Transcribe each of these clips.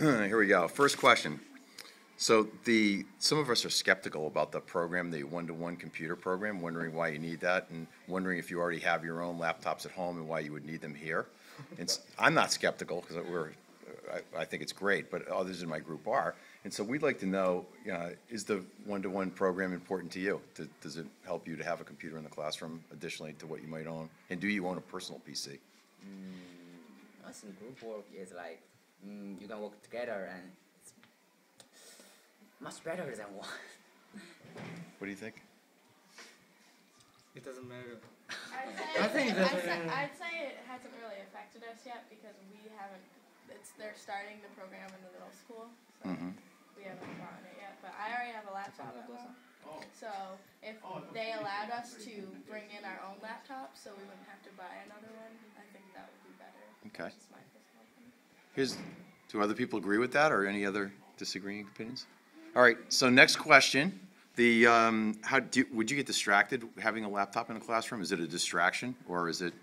Here we go. First question. So some of us are skeptical about the program, the one-to-one computer program, wondering why you need that, and wondering if you already have your own laptops at home and why you would need them here. I'm not skeptical because I think it's great, but others in my group are. And so we'd like to know, is the one-to-one program important to you? Does it help you to have a computer in the classroom additionally to what you might own? And do you own a personal PC? I think group work is like you can work together and it's much better than one. What do you think? It doesn't matter. I'd say it hasn't really affected us yet because we haven't. They're starting the program in the middle school, so we haven't gotten it yet. But I already have a laptop at home, so if they allowed us to bring in our own laptop, so we wouldn't have to buy another one, I think that would be better. Okay. That's just my personal opinion. Do other people agree with that, or any other disagreeing opinions? All right. So next question. Would you get distracted having a laptop in a classroom? Is it a distraction, or is it?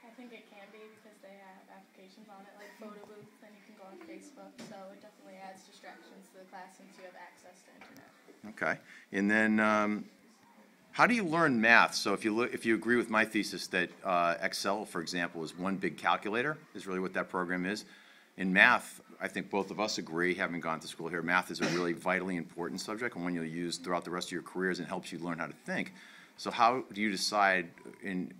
I think it can be because they have applications on it, like photo booth, and you can go on Facebook. So it definitely adds distractions to the class since you have access to internet. Okay. And then, how do you learn math? So if you agree with my thesis that Excel, for example, is one big calculator, is really what that program is. In math, I think both of us agree, having gone to school here, math is a really vitally important subject and one you'll use throughout the rest of your careers and helps you learn how to think. So how do you decide,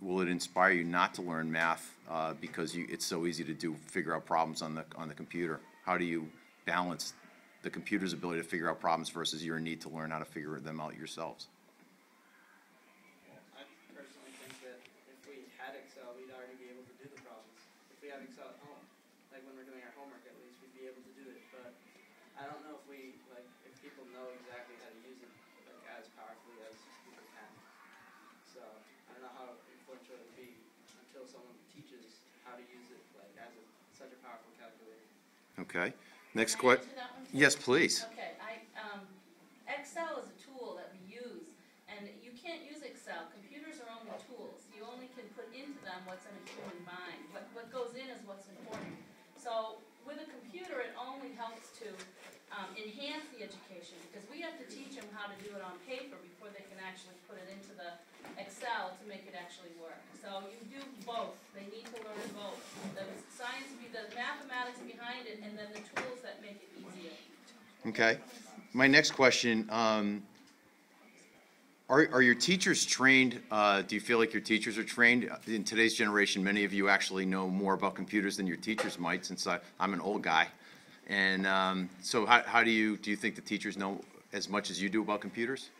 will it inspire you not to learn math because it's so easy to figure out problems on the computer? How do you balance the computer's ability to figure out problems versus your need to learn how to figure them out yourselves? I personally think that if we had Excel, we'd already be able to do the problems. If we have Excel at home, like when we're doing our homework at least, we'd be able to do it. But I don't know if if people know exactly how to use it as powerfully as people can. So I don't know how influential it would be until someone teaches how to use it as such a powerful calculator. Okay. Next question. Yes, please. Okay. Excel is a tool that we use, and you can't use Excel. Computers are only tools. You only can put into them what's in a human mind. What goes in is what's important. So with a computer, it only helps to enhance the education because we have to teach them how to do it on paper before they can actually put it into the Excel to make it actually work. So you do both. They need to learn both. The science, the mathematics behind it, and then the tools that make it easier. Okay. My next question, are your teachers trained? Do you feel like your teachers are trained? In today's generation, many of you actually know more about computers than your teachers might, since I'm an old guy. And so how do you think the teachers know as much as you do about computers?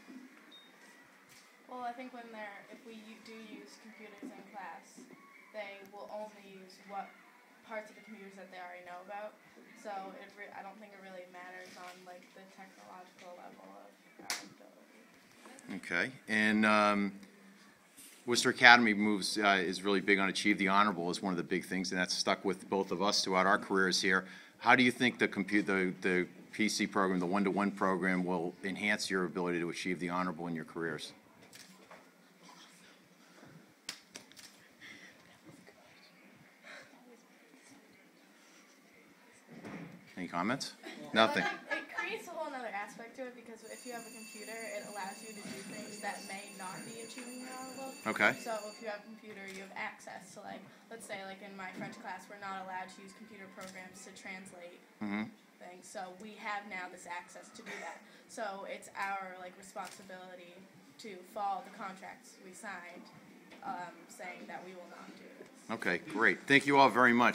Well, I think if we do use computers in class, they will only use what parts of the computers that they already know about. So I don't think it really matters on the technological level of our ability. Okay. And Worcester Academy is really big on Achieve the Honorable as one of the big things, and that's stuck with both of us throughout our careers here. How do you think the PC program, the one-to-one program, will enhance your ability to achieve the honorable in your careers? Any comments? Nothing. It creates a whole other aspect to it because if you have a computer, it allows you to do things that may not be achieving the honorable. Okay. So if you have a computer, you have access to let's say in my French class, we're not allowed to use computer programs to translate things. So we have now this access to do that. So it's our responsibility to follow the contracts we signed, saying that we will not do this. Okay, great. Thank you all very much.